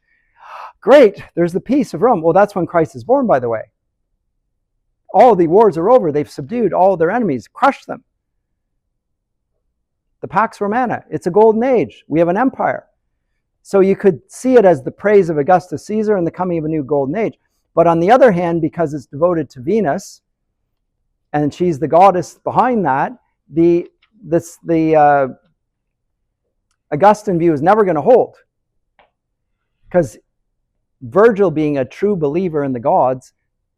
Great, there's the peace of Rome. Well, that's when Christ is born, by the way. All the wars are over. They've subdued all their enemies, crushed them. The Pax Romana, it's a golden age. We have an empire. So you could see it as the praise of Augustus Caesar and the coming of a new golden age. But on the other hand, because it's devoted to Venus, and she's the goddess behind that, the Augustan view is never going to hold. Because Virgil, being a true believer in the gods,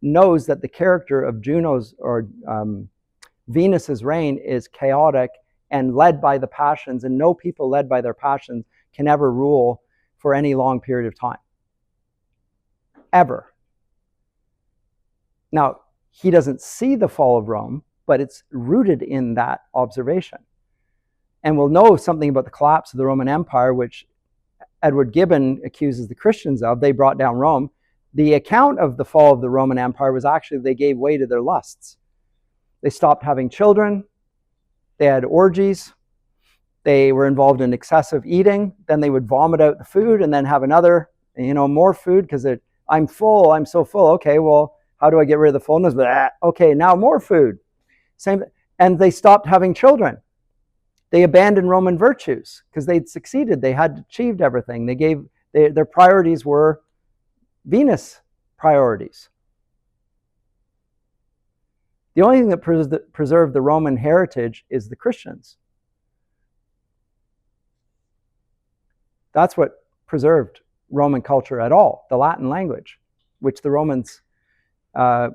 knows that the character of Juno's or Venus's reign is chaotic and led by the passions, and no people led by their passions can ever rule for any long period of time. Ever. Now, he doesn't see the fall of Rome, but it's rooted in that observation. And we'll know something about the collapse of the Roman Empire, which Edward Gibbon accuses the Christians of. They brought down Rome. The account of the fall of the Roman Empire was actually they gave way to their lusts. They stopped having children. They had orgies. They were involved in excessive eating. Then they would vomit out the food and then have another, more food because I'm full. I'm so full. Okay, well, how do I get rid of the fullness? Okay, now more food. Same. And they stopped having children. They abandoned Roman virtues because they'd succeeded. They had achieved everything. Their priorities were Venus priorities. The only thing that preserved the Roman heritage is the Christians. That's what preserved Roman culture at all, the Latin language, which the Romans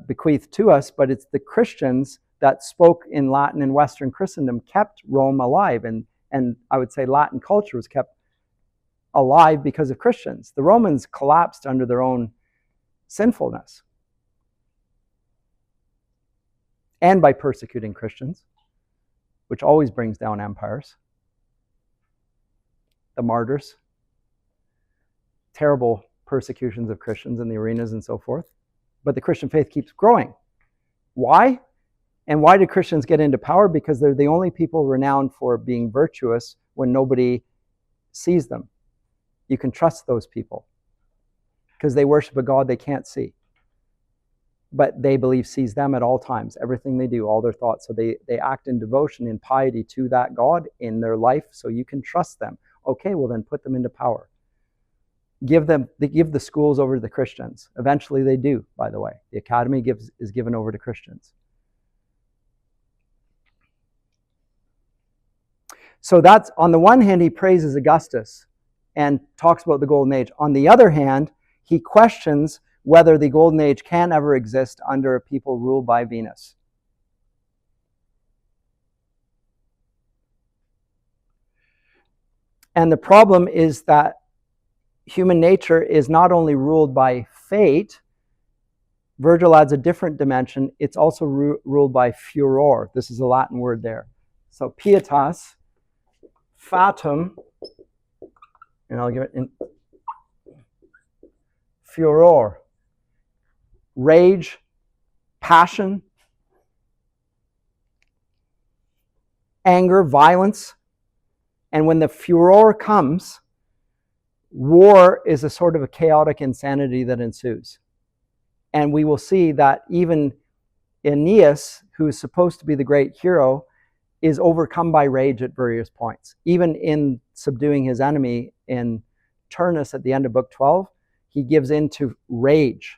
bequeathed to us, but it's the Christians that spoke in Latin in Western Christendom kept Rome alive, and I would say Latin culture was kept alive because of Christians. The Romans collapsed under their own sinfulness and by persecuting Christians, which always brings down empires. The martyrs, terrible persecutions of Christians in the arenas and so forth. But the Christian faith keeps growing. Why? And why do Christians get into power? Because they're the only people renowned for being virtuous when nobody sees them. You can trust those people because they worship a God they can't see. But they believe sees them at all times, everything they do, all their thoughts. So they act in devotion, in piety to that God in their life, so you can trust them. Okay, well then put them into power. Give the schools over to the Christians. Eventually they do, by the way. The academy is given over to Christians. So that's, on the one hand, he praises Augustus and talks about the Golden Age. On the other hand, he questions whether the Golden Age can ever exist under a people ruled by Venus. And the problem is that human nature is not only ruled by fate, Virgil adds a different dimension. It's also ruled by furor. This is a Latin word there. So pietas, fatum, and I'll give it in furor, rage, passion, anger, violence. And when the furor comes, war is a sort of a chaotic insanity that ensues. And we will see that even Aeneas, who is supposed to be the great hero, is overcome by rage at various points. Even in subduing his enemy in Turnus at the end of book 12, he gives in to rage.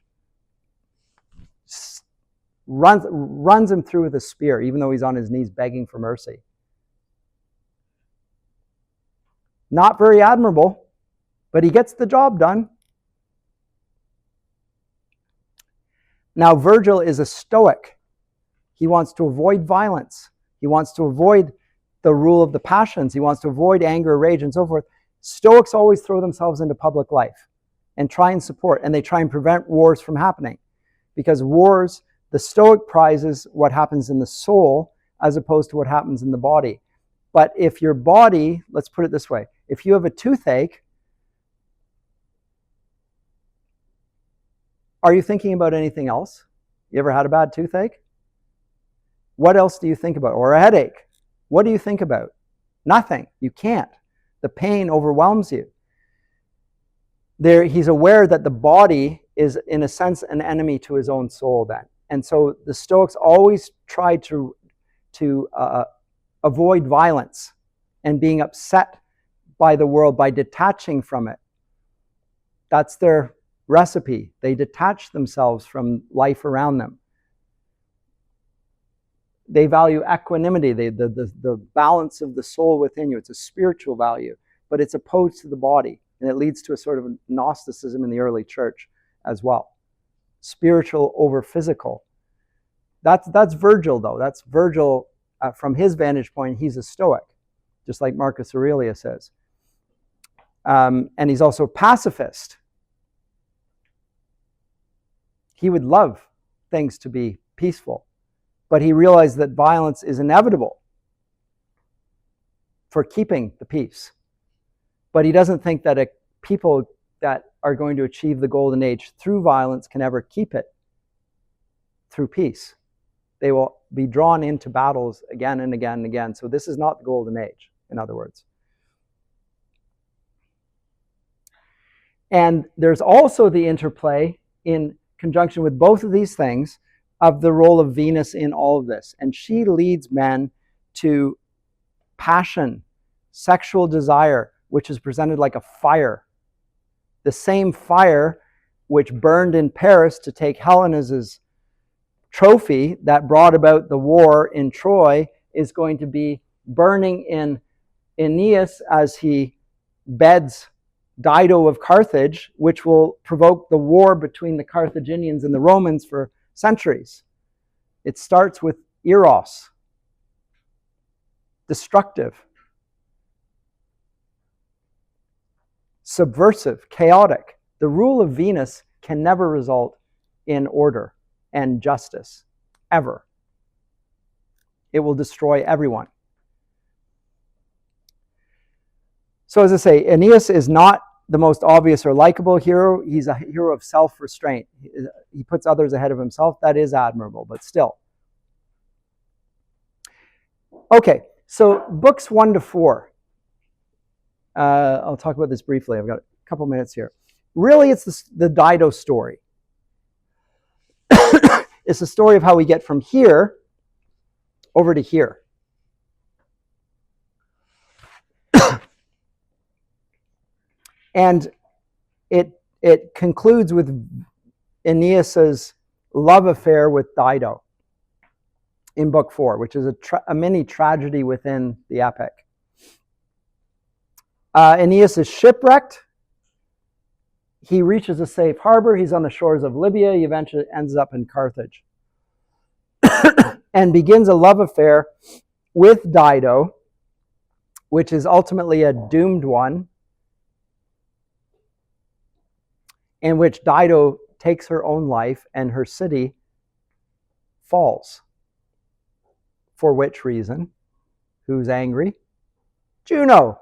Runs him through with a spear, even though he's on his knees begging for mercy. Not very admirable, but he gets the job done. Now, Virgil is a stoic. He wants to avoid violence. He wants to avoid the rule of the passions. He wants to avoid anger, rage, and so forth. Stoics always throw themselves into public life and try and support, and they try and prevent wars from happening. Because wars, the Stoic prizes what happens in the soul as opposed to what happens in the body. But if your body, let's put it this way, if you have a toothache, are you thinking about anything else? You ever had a bad toothache? What else do you think about? Or a headache? What do you think about? Nothing. You can't. The pain overwhelms you. He's aware that the body is, in a sense, an enemy to his own soul then. And so the Stoics always try to avoid violence and being upset by the world by detaching from it. That's their recipe. They detach themselves from life around them. They value equanimity, the balance of the soul within you. It's a spiritual value, but it's opposed to the body. And it leads to a sort of Gnosticism in the early church as well. Spiritual over physical. That's Virgil, though. That's Virgil, from his vantage point, he's a Stoic, just like Marcus Aurelius is. And he's also pacifist. He would love things to be peaceful, but he realized that violence is inevitable for keeping the peace. But he doesn't think that people that are going to achieve the golden age through violence can ever keep it through peace. They will be drawn into battles again and again and again. So this is not the golden age, in other words. And there's also the interplay, in conjunction with both of these things, of the role of Venus in all of this. And she leads men to passion, sexual desire, which is presented like a fire. The same fire which burned in Paris to take Helena's trophy that brought about the war in Troy is going to be burning in Aeneas as he beds Dido of Carthage, which will provoke the war between the Carthaginians and the Romans for centuries. It starts with eros, destructive, subversive, chaotic. The rule of Venus can never result in order and justice, ever. It will destroy everyone. So as I say, Aeneas is not the most obvious or likable hero. He's a hero of self-restraint. He puts others ahead of himself. That is admirable, but still. Okay, so books 1 to 4. I'll talk about this briefly. I've got a couple minutes here. Really, it's the Dido story. It's the story of how we get from here over to here. And it concludes with Aeneas's love affair with Dido in book 4, which is a mini tragedy within the epic. Aeneas is shipwrecked. He reaches a safe harbor. He's on the shores of Libya. He eventually ends up in Carthage and begins a love affair with Dido, which is ultimately a doomed one, in which Dido takes her own life, and her city falls. For which reason? Who's angry? Juno,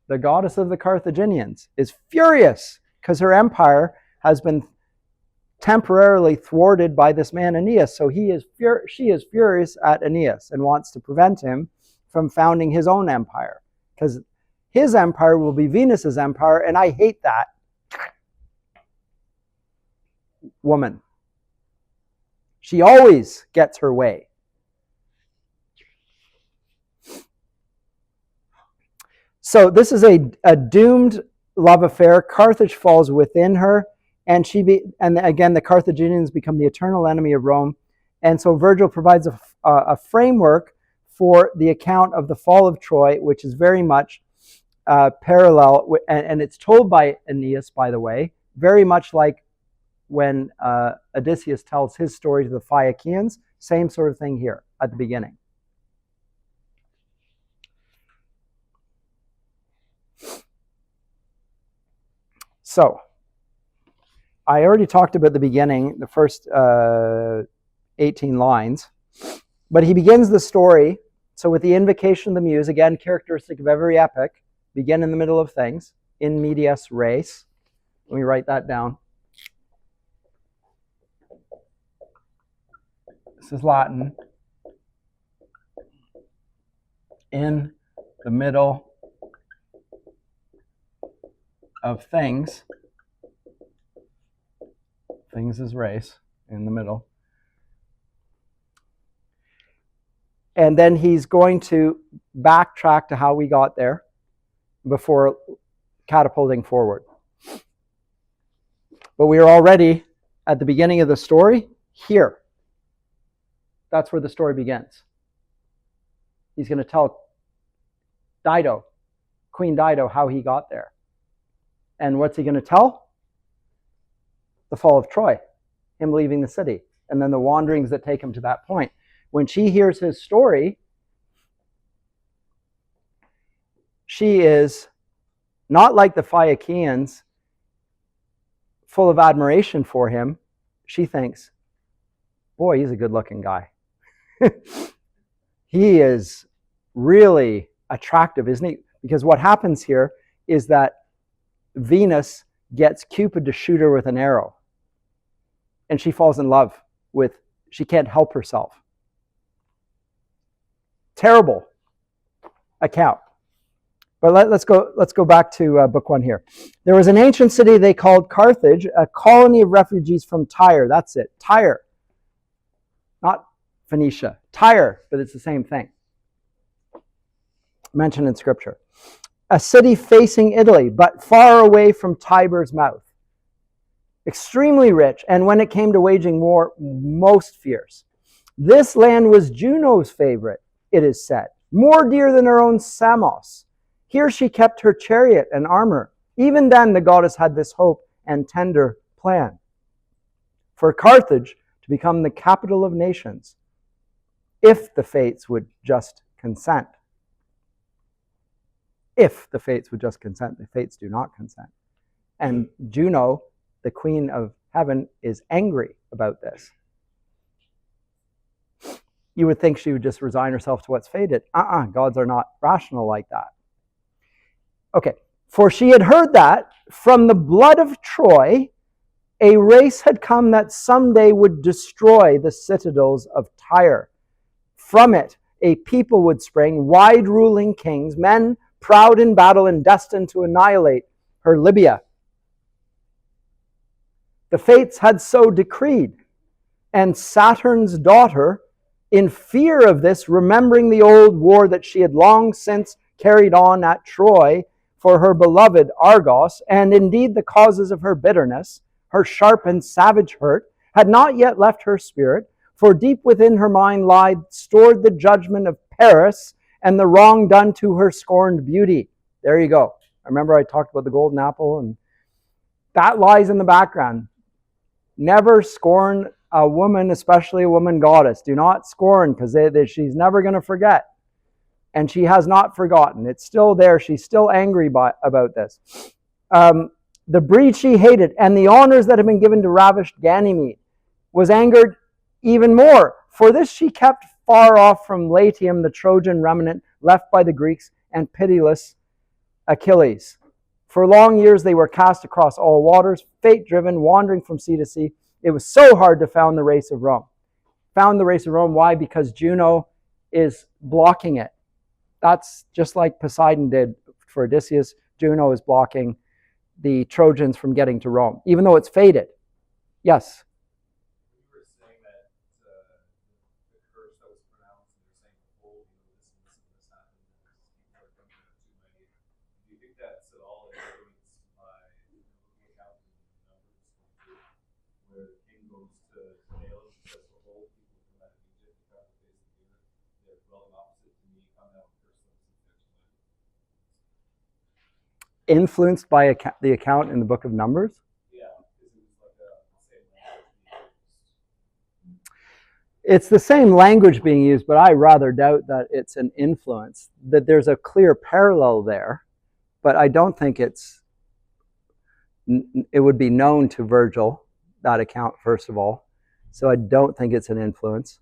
the goddess of the Carthaginians, is furious because her empire has been temporarily thwarted by this man Aeneas. So she is furious at Aeneas and wants to prevent him from founding his own empire, because his empire will be Venus's empire, and I hate that woman. She always gets her way. So this is a doomed love affair. Carthage falls within her, and again the Carthaginians become the eternal enemy of Rome. And so Virgil provides a framework for the account of the fall of Troy, which is very much parallel, and it's told by Aeneas, by the way, very much like when Odysseus tells his story to the Phaeacians. Same sort of thing here at the beginning. So, I already talked about the beginning, the first 18 lines, but he begins the story, so with the invocation of the muse, again, characteristic of every epic, begin in the middle of things, in medias res. Let me write that down. This is Latin. In the middle of things. Things is res, in the middle. And then he's going to backtrack to how we got there before catapulting forward. But we are already at the beginning of the story here. That's where the story begins. He's going to tell Dido, Queen Dido, how he got there. And what's he going to tell? The fall of Troy, him leaving the city, and then the wanderings that take him to that point. When she hears his story, she is not like the Phaeacians, full of admiration for him. She thinks, boy, he's a good-looking guy. He is really attractive, isn't he? Because what happens here is that Venus gets Cupid to shoot her with an arrow. And she falls in love with, she can't help herself. Terrible account. But let's go back to book 1 here. There was an ancient city they called Carthage, a colony of refugees from Tyre. That's it, Tyre. Not Phoenicia. Tyre, but it's the same thing. Mentioned in Scripture. A city facing Italy, but far away from Tiber's mouth. Extremely rich, and when it came to waging war, most fierce. This land was Juno's favorite, it is said, more dear than her own Samos. Here she kept her chariot and armor. Even then the goddess had this hope and tender plan. For Carthage to become the capital of nations, if the fates would just consent. If the fates would just consent, the fates do not consent. And Juno, the queen of heaven, is angry about this. You would think she would just resign herself to what's fated. Gods are not rational like that. Okay, for she had heard that from the blood of Troy, a race had come that someday would destroy the citadels of Tyre. From it, a people would spring, wide-ruling kings, men proud in battle and destined to annihilate her Libya. The fates had so decreed, and Saturn's daughter, in fear of this, remembering the old war that she had long since carried on at Troy for her beloved Argos, and indeed the causes of her bitterness, her sharp and savage hurt, had not yet left her spirit, for deep within her mind lied stored the judgment of Paris and the wrong done to her scorned beauty. There you go. I remember I talked about the golden apple, and that lies in the background. Never scorn a woman, especially a woman goddess. Do not scorn, because she's never going to forget. And she has not forgotten. It's still there. She's still angry about this. The breed she hated and the honors that had been given to ravished Ganymede was angered even more. For this she kept far off from Latium the Trojan remnant left by the Greeks and pitiless Achilles. For long years they were cast across all waters, fate-driven, wandering from sea to sea. It was so hard to found the race of Rome. Found the race of Rome, why? Because Juno is blocking it. That's just like Poseidon did for Odysseus. Juno is blocking the Trojans from getting to Rome, even though it's fated. Yes? You were saying that the curse that was pronounced, and you're saying, oh, this happened, people are coming out too many. Do you think that's at all influenced by looking at the numbers, where the king goes to Nail and says, behold, people come out of Egypt, come out of the face of the earth, they're dwelling opposite to me, come out and curse them, Influenced by the account in the book of Numbers? yeah, because it was like the same language. It's the same language being used, but I rather doubt that it's an influence, that there's a clear parallel there, but I don't think it would be known to Virgil, that account, first of all. So I don't think it's an influence,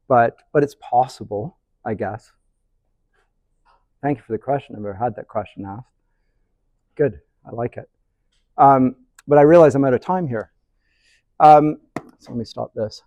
but it's possible, I guess. Thank you for the question. I've never had that question asked. Good, I like it. But I realize I'm out of time here. So let me stop this.